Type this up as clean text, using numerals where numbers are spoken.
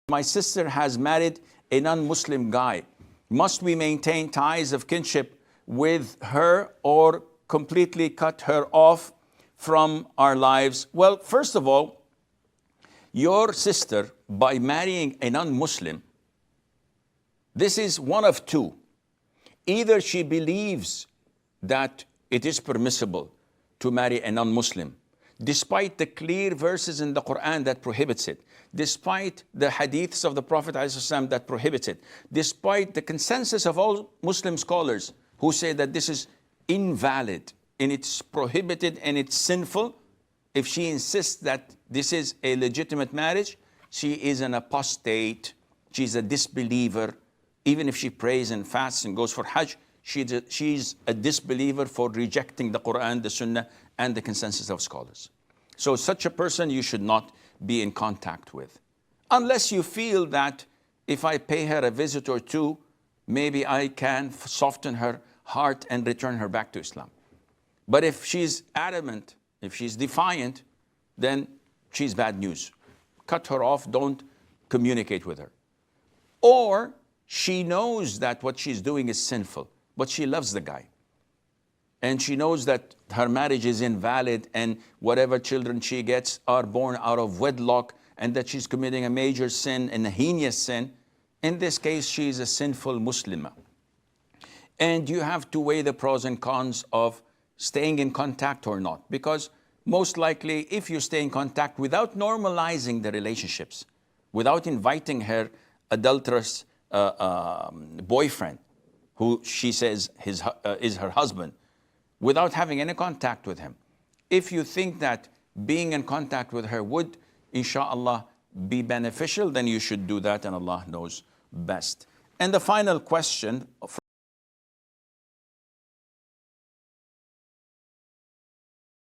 My sister has married a non-Muslim guy. Must we maintain ties of kinship with her or completely cut her off from our lives? Well, first of all, your sister, by marrying a non-Muslim, this is one of two. Either she believes that it is permissible to marry a non-Muslim, despite the clear verses in the Quran that prohibits it, despite the hadiths of the Prophet ﷺ that prohibits it, despite the consensus of all Muslim scholars who say that this is invalid and it's prohibited and it's sinful. If she insists that this is a legitimate marriage, she is an apostate, she's a disbeliever. Even if she prays and fasts and goes for Hajj, she's a disbeliever for rejecting the Quran, the Sunnah, and the consensus of scholars. So such a person you should not be in contact with. Unless you feel that if I pay her a visit or two, maybe I can soften her heart and return her back to Islam. But if she's adamant, if she's defiant, then she's bad news. Cut her off, don't communicate with her. Or she knows that what she's doing is sinful, but she loves the guy. And she knows that her marriage is invalid and whatever children she gets are born out of wedlock and that she's committing a major sin and a heinous sin. In this case, she is a sinful Muslimah. And you have to weigh the pros and cons of staying in contact or not. Because most likely, if you stay in contact without normalizing the relationships, without inviting her adulterous boyfriend, who she says is her husband, without having any contact with him. If you think that being in contact with her would, inshallah, be beneficial, then you should do that, and Allah knows best. And the final question